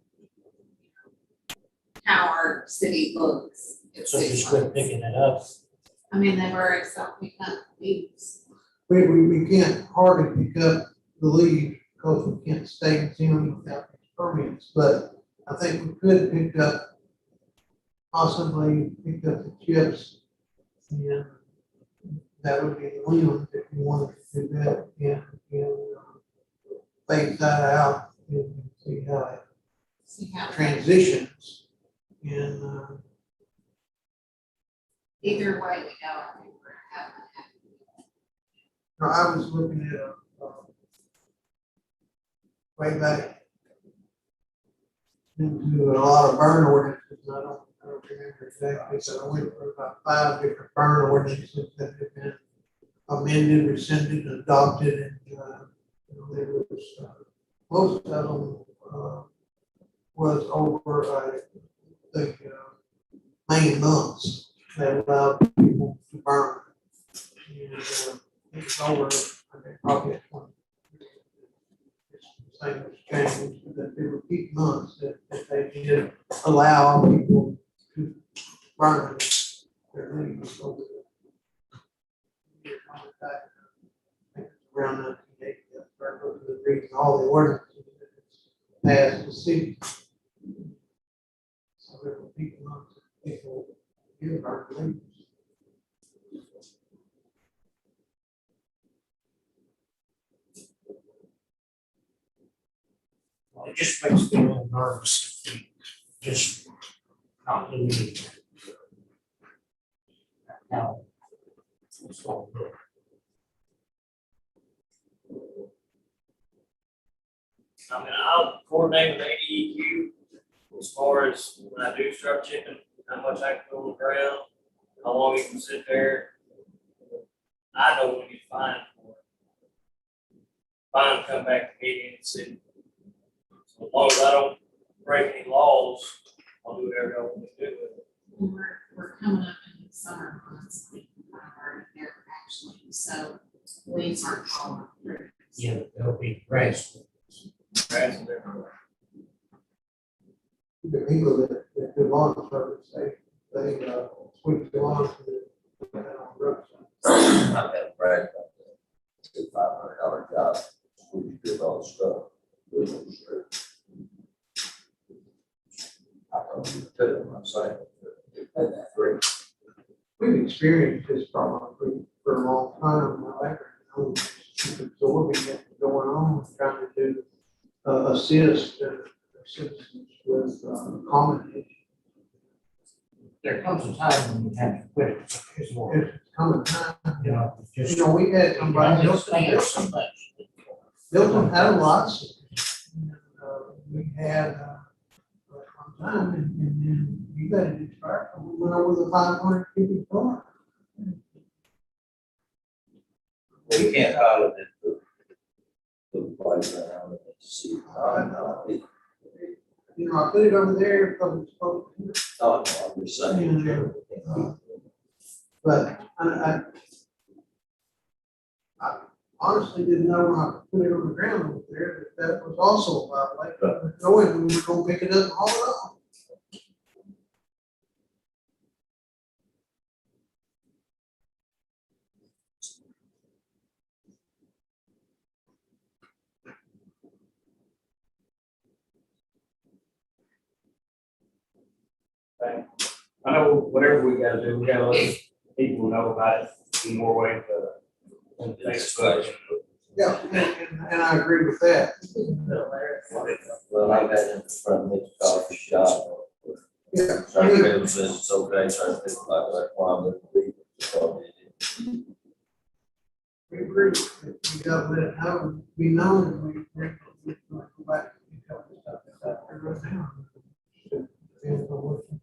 how our city looks in So 6 just quit months? picking it up. I mean, they've already stopped picking up leaves. We can't hardly pick up the leaves because we can't stay in town without these permits, but I think we could possibly pick up the chips. And that would be the limbs if you wanted to do that and phase that out and see how it See how transitions. And either way we go, I think we're having I was looking at way back into a lot of burn ordinances, and I don't remember exactly, so I went through about 5 different burn ordinances that have been amended, rescinded, adopted, and there was most of them was over the main months that allowed people to burn. And, it's over, I think, probably 20. Same was changed, that there were peak months that they did allow people to burn their leaves over the year coming back. I think it's around 1980, that's where I looked at the reading all the ordinances that passed the city. So there were peak months that people did burn leaves. It just makes me a little nervous. Just not doing it. Now, it's all good. I mean, I'll coordinate with ADEQ as far as when I do start chipping, how much I can put on the ground, how long you can sit there. I don't want to get fined for it. Fine, come back to me and see. So as long as I don't break any laws, I'll do whatever I want to do with it. we're coming up in the summer months, like, already there actually, so leaves aren't falling through. Yeah, there'll be grass. Grass and everything. The people that do lawn service, they sweep the lawn to the roadside. I've got a brag about that. It's a $500 job. We did all the stuff. Those are straight. I probably would tell them, I'm saying, that free. We've experienced this problem for a long time now, absorbing it going on, trying to do, assist citizens with accommodation. There comes a time when you have to quit. It's more, It's coming time. you know, it's just. We had somebody, Understand so much. Milton had a lot. And, we had, one time, and then you got it expired, we went over the 550 car. We can't holler at the playground and see. I put it over there because it's supposed to. Oh, no, I'm just saying. But I honestly didn't know when I put it on the ground over there that was also a violation. Knowing we were gonna pick it up and haul it off. thing. I know whatever we gotta do, we gotta let people know about it in more ways, on Facebook. Yeah, and I agree with that. Well, I've had in front of Nick's coffee shop. Yeah. Certain people says it's okay, certain people like that, why I'm gonna leave it. We agree. We gotta let it know, be known, and we go back and tell the stuff that's out there right now. And what the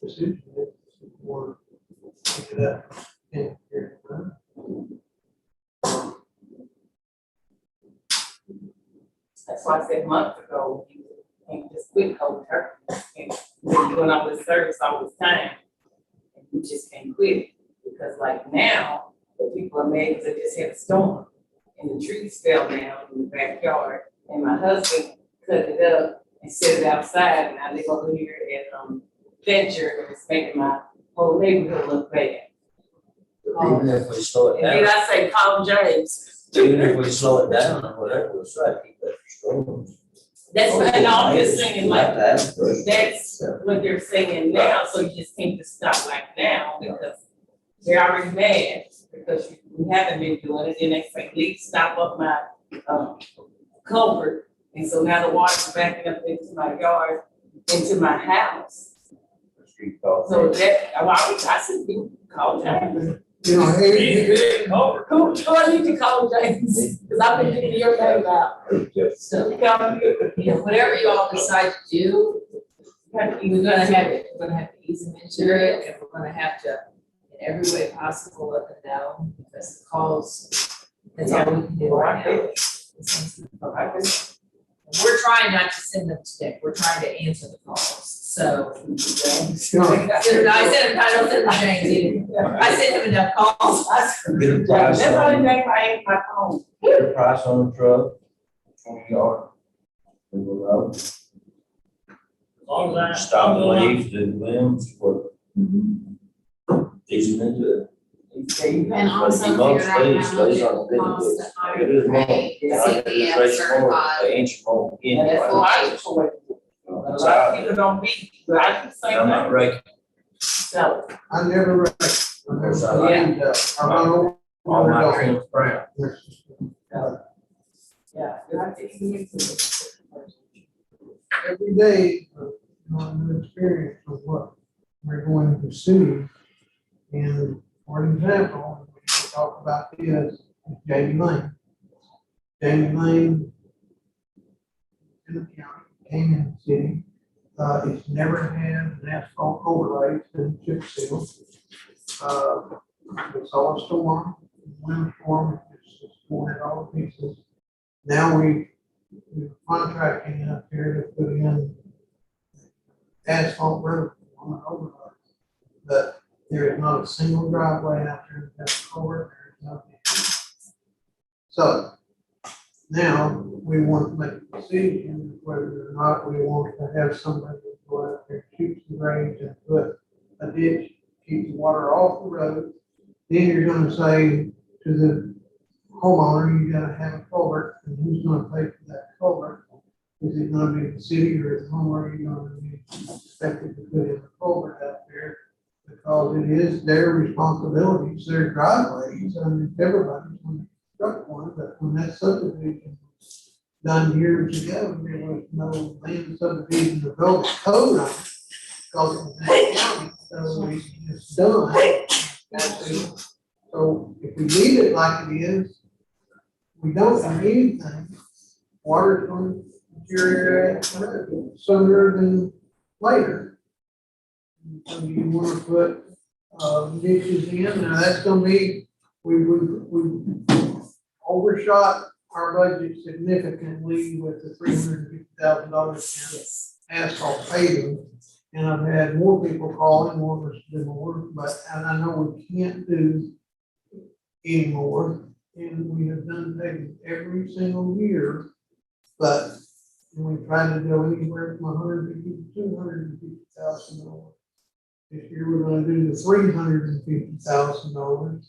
decision is before we pick it up. And here, That's why I said months ago, you can't just quit cold turkey. And when you're doing all this service all this time, and you just can't quit. Because like now, the people are mad because they just had a storm. And the trees fell down in the backyard. And my husband cut it up and set it outside. And I live over here at Venture, and it's making my whole neighborhood look bad. Even if we slow it And then down, I say, call James. even if we slow it down or whatever, we'll try to keep that strong. That's what I'm just saying, like, That's that's what they're saying now, so you just can't just stop like now, because they're already mad, because we haven't been doing it, and they say, please stop up my, culvert, and so now the water's backing up into my yard, into my house. So that, I said, call James. you know, hey, Who do I need to call James? Because I've been giving your name out. So, Whatever you all decide to do, we're gonna have to ease them into it, and we're gonna have to, in every way possible, let them know, because the calls, that's all we can do right now. We're trying not to send them to Dick, we're trying to answer the calls, so. I sent him to James either. I sent him enough calls. Get a price that's the only on, thing I ain't my phone. get a price on the truck, 20 yard. And we'll As long as I. stop the leaves, do the limbs, for easing into it. And also figure out how much it costs to hire a CPF certified. Inch more in. And that's what I just wait. A lot of people don't be, but I can say I'm not that. raking. So, I never wreck. I never, I run over. All my trims brown. yeah. I think he needs to- Every day, an experience of what we're going to see. And for example, we talk about this, Jamie Lane. Jamie Lane in the county, came in the city. It's never had an asphalt overlay, it's been chip sealed. It's all a storm, winter storm, it's just pouring it all to pieces. Now we're contracting up here to put in asphalt road on the overlay. But there is not a single driveway out there that's covered, there's nothing. So now we want to make a decision whether or not we want to have somebody go out there, shoot some grades and put a ditch, keep the water off the road. Then you're gonna say to the homeowner, you gotta have a culvert, and who's gonna pay for that culvert? Is it gonna be the city or is the homeowner gonna be expected to put in a culvert out there? Because it is their responsibility, it's their driveways, I mean, everybody's gonna construct one, but when that subdivision was done years ago, there was no land subdivision development code on it. Because it was in the county, so it's just done. So if we leave it like it is, we don't do anything, water's going to deteriorate sooner than later. So you want to put ditches in, now that's gonna be, we overshot our budget significantly with the $350,000 asphalt paving. And I've had more people calling, want us to do more, but, and I know we can't do anymore. And we have done paving every single year, but we try to go anywhere from $150,000 to $250,000. This year, we're gonna do the $350,000.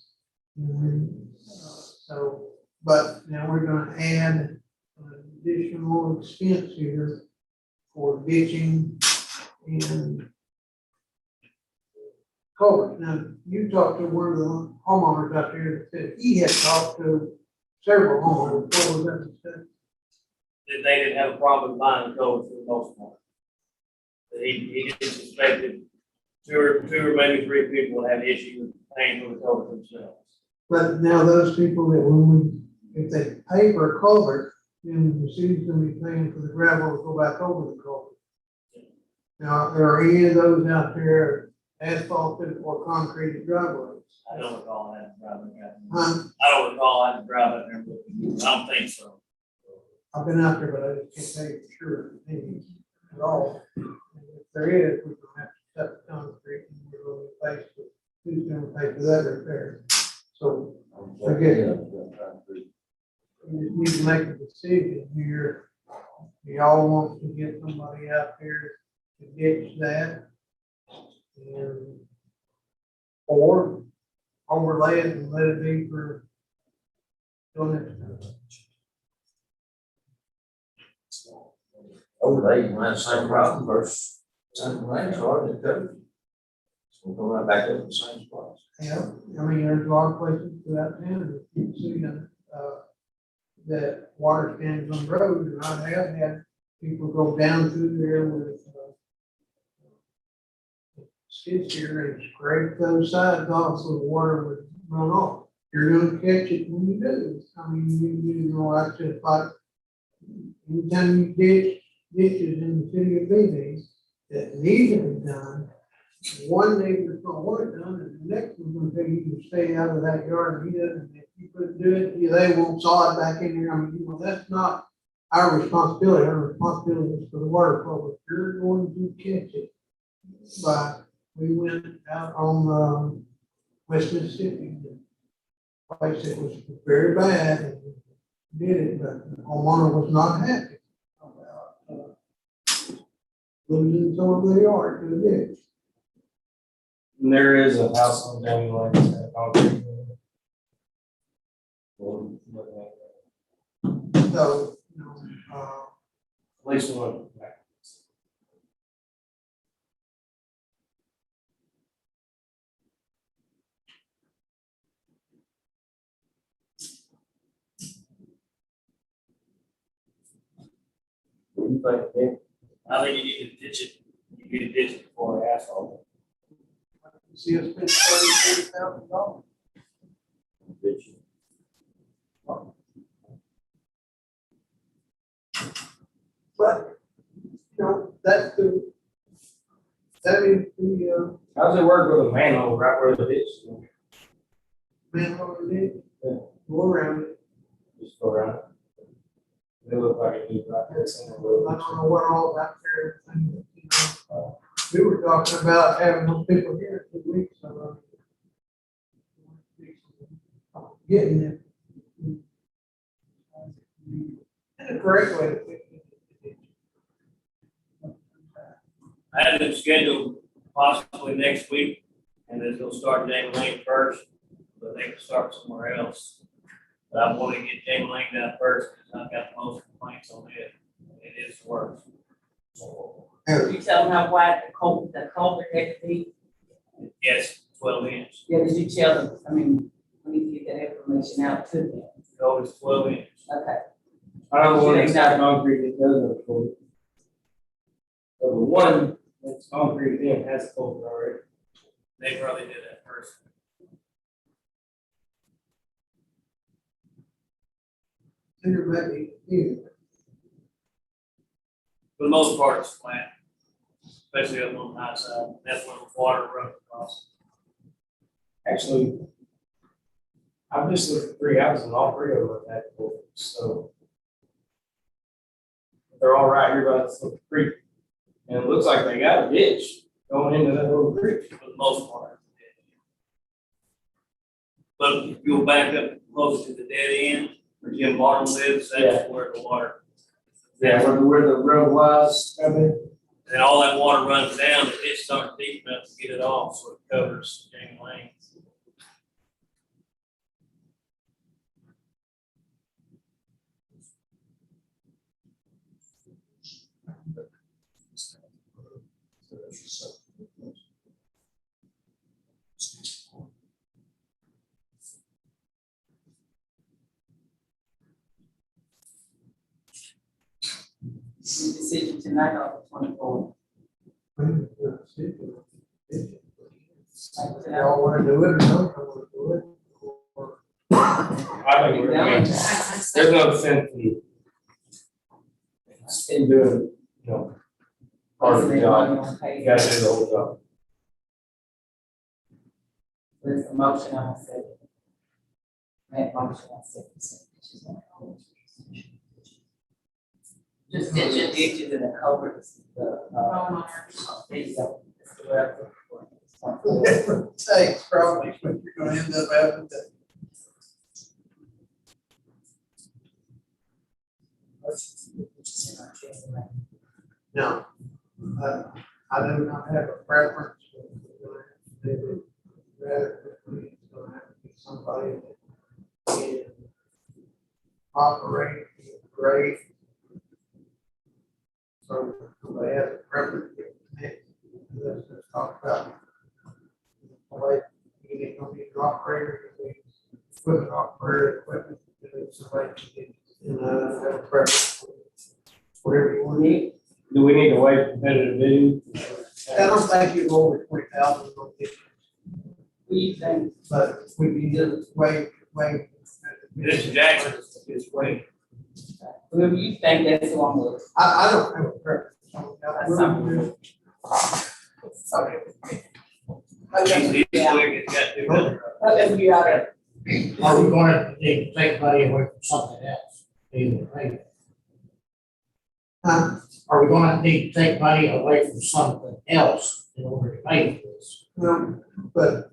So, but now we're gonna add an additional expense here for ditching and culvert. Now, you talked to one of the homeowners out there that said he had talked to several homeowners. What was that? Said? That they didn't have a problem buying the culvert for the most part. That he just suspected two or maybe three people would have issues with paying for the culvert themselves. But now those people that if they pay for a culvert, then the city's gonna be paying for the gravel to go back over the culvert. Now, are any of those out there asphalted or concrete driveways? I don't recall having to drive it. Huh? I don't recall having to drive it there, but I don't think so. I've been out there, but I just can't say for sure at all. And if there is, we're gonna have to set the concrete and we're gonna be faced with who's gonna pay for that repair. So again, we just need to make a decision here. Do y'all want to get somebody out there to ditch that? And, or overlay it and let it be for till next time. Overlay, you might have the same problem versus same rains hard and covered. So we're going right back up to the same spot. Yeah, I mean, there's a lot of places throughout town that you can see that water stands on the road, and I have had people go down through there with skid steer and scrape those sides off so the water would run off. You're gonna catch it when you do. I mean, you know, like I said, like, anytime you ditches in the city of Beebe that needs to be done, one neighbor's gonna want it done, and the next one's gonna tell you to stay out of that yard, and he doesn't, if you couldn't do it, they won't saw it back in there. I mean, you know, that's not our responsibility. Our responsibility is for the water public. You're going to catch it. But we went out on West Mississippi, the place that was very bad, and did it, but the homeowner was not happy about losing some of the yard to the ditch. And there is a house on Jamie Lane that's got concrete. So, you know, At least one. What do you think, Nick? I think you need to ditch it. You need to ditch it before asphalt. see us spend $30,000. But, you know, that is the, How does it work with a manhole right where the ditch is? manhole ditch. Yeah. Go around it. Just go around it. They look like it needs right there. I don't know what all out there, and, you know, we were talking about having those people here in 2 weeks, so, getting it. And the correct way to fix it. I have them scheduled possibly next week, and then they'll start Jamie Lane first, but they can start somewhere else. But I want to get Jamie Lane done first, because I've got the most complaints on it. It is worse. You tell them how wide the culvert had to be? Yes, 12 inch. Yeah, did you tell them, I mean, we need to get that information out to them. Code is 12 inch. Okay. I don't want to got concrete that doesn't hold it. So the one that's concrete in has a culvert already. They probably did that first. Center maybe here. For the most part, it's flat, especially up on the high side. That's where the water runs across. Actually, I've just looked at 3 houses and all 3 of them have had culverts, so. They're all right here by this little creek. And it looks like they got a ditch going into that little creek. For the most part. But if you go back up close to the dead end, where Jim Barton lives, that's where the water. Yeah, where the road was, I mean. And all that water runs down, the ditch starts deep enough to get it off, so it covers Jamie Lane. Decision tonight on the 24th. Y'all wanna do it or don't wanna do it? Or- I think there's no sense in doing, you know, part of the job. You gotta do the whole job. There's a motion on the second. Make motion on second. Just get your ditches and the culverts, there you go. That's the way I'm looking for it. Takes probably what you're gonna end up having to. No, I do not have a preference. Rather, it's gonna have to be somebody that can operate, great. So they have a preference. Let's just talk about. Like, you need to be an operator, you need equipment operator, equipment, somebody can, have a preference. Whatever you want. Do we need to wait for competitive bidding? I don't think you go over 20,000 on this, What do you think? but we can just wait. This Jackson is way. Whoever you think, that's who I'm with. I don't have a preference. That's something. Sorry. He's quick, it's got to go. Let's be out of. Are we gonna need to take money away from something else? Either way. Huh? Are we gonna need to take money away from something else in order to pay for this? But,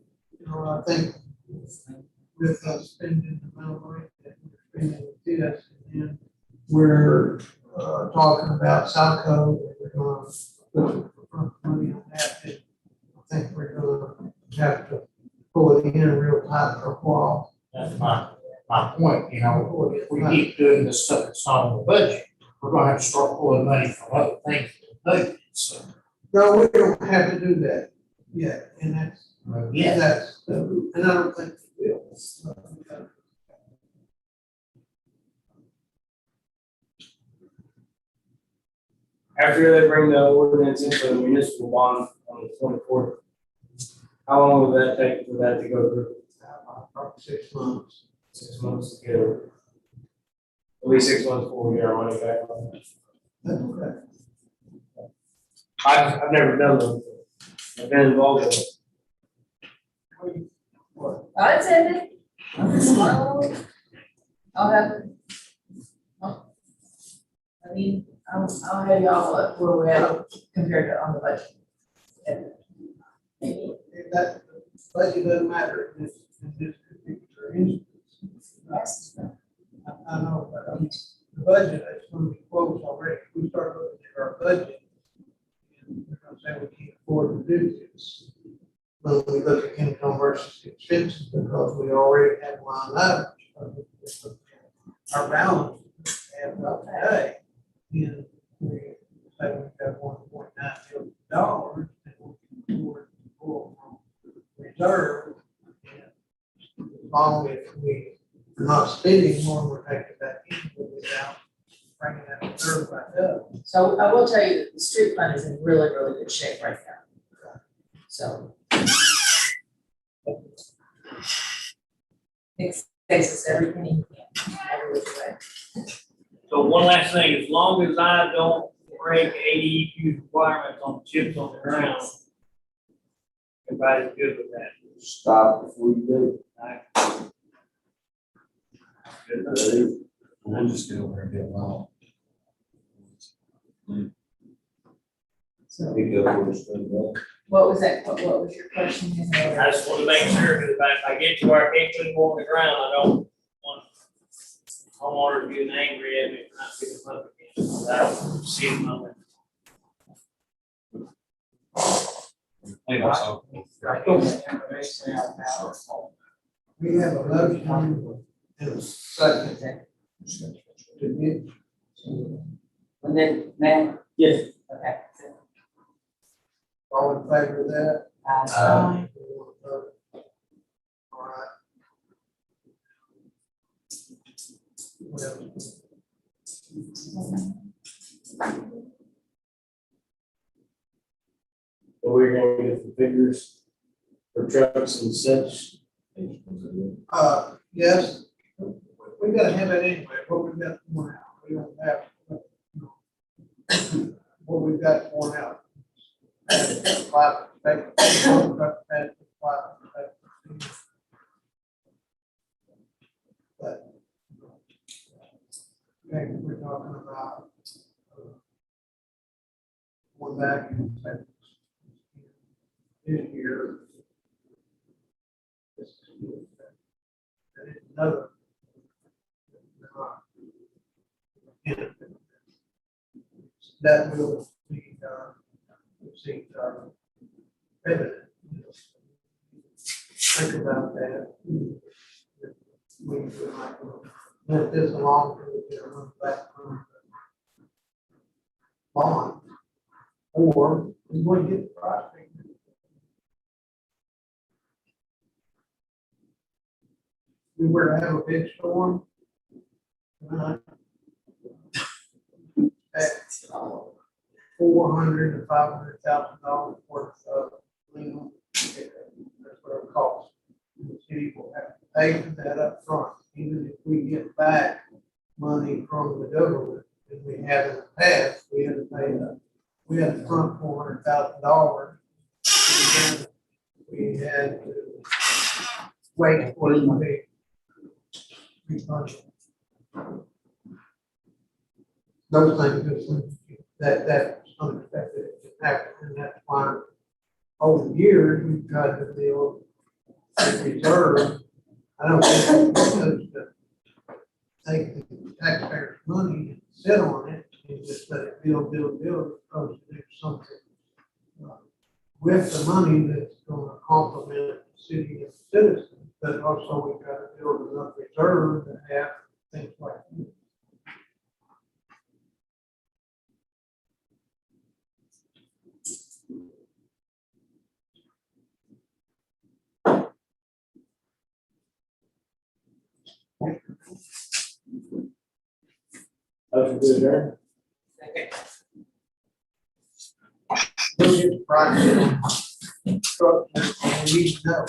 I think with us spending the amount of money that we're spending with this, and then we're, talking about Southco, we're gonna put money on that, and I think we're gonna have to pull it in real tight for a while. That's my point, you know, if we keep doing this stuff that's not on the budget, we're gonna have to start pulling money from other things in the budget, so. No, we don't have to do that yet, and that's, Yeah, and I don't think we will. After they bring the ordinance in for the municipal bond on the 24th, how long will that take for that to go through? Probably 6 months. 6 months to get over. At least 6 months before we get our money back on that. That's okay. I've never done them. I've been involved in it. I attended. I'll have it. I mean, I'll have y'all look where we're at compared to on the budget. Maybe. That budget doesn't matter in this particular instance. I know, but the budget is going to be closed already. We start looking at our budget, and we're going to say we can't afford to do this. But we look at income versus expenses because we already have line items. Our balance as of today, and we say we've got $1.9 million, and we can afford to pull from reserve. And as long as we're not spending more, we're taking that in without bringing that reserve back up. So I will tell you that the street fund is in really, really good shape right now. So. It faces every penny you can, every which way. So one last thing, as long as I don't break ADEQ requirements on chips on the ground, everybody's good with that. Stop before you do. We'll just get over there and get along. So Pick up where it's been done. what was that, what was your question? I just want to make sure, because if I get to where I can't put more on the ground, I don't want homeowners getting angry at me for not picking them up again. Without seeing them. We have a motion and a second. And then, man, Yes. okay. All in favor of that? Uh, But we're gonna get the figures for trucks and such. Yes, we gotta have it anyway, what we've got worn out, we don't have, what we've got worn out. But, okay, we're talking about one back in this year. This is that is another. That will be, evident. Think about that. We let this along to get a run back from the bond. Or we want to get the price figured. We were to have a big storm. At $400,000 to $500,000 worth of legal, that's what it costs. The city will have to pay for that up front, even if we get back money from the government, as we have in the past, we had to pay we had to front $400,000. We had to wait for it to be refunded. Those things, that's unexpected, it can happen, and that's why over the years, we've tried to build a reserve. I don't think it's supposed to take the taxpayers' money and sit on it, and just let it build, supposed to do something with the money that's gonna complement the city and citizens, but also we've got to build enough reserve to have things like this. Motion to adjourn. We'll get the price. Truck, and we need to know.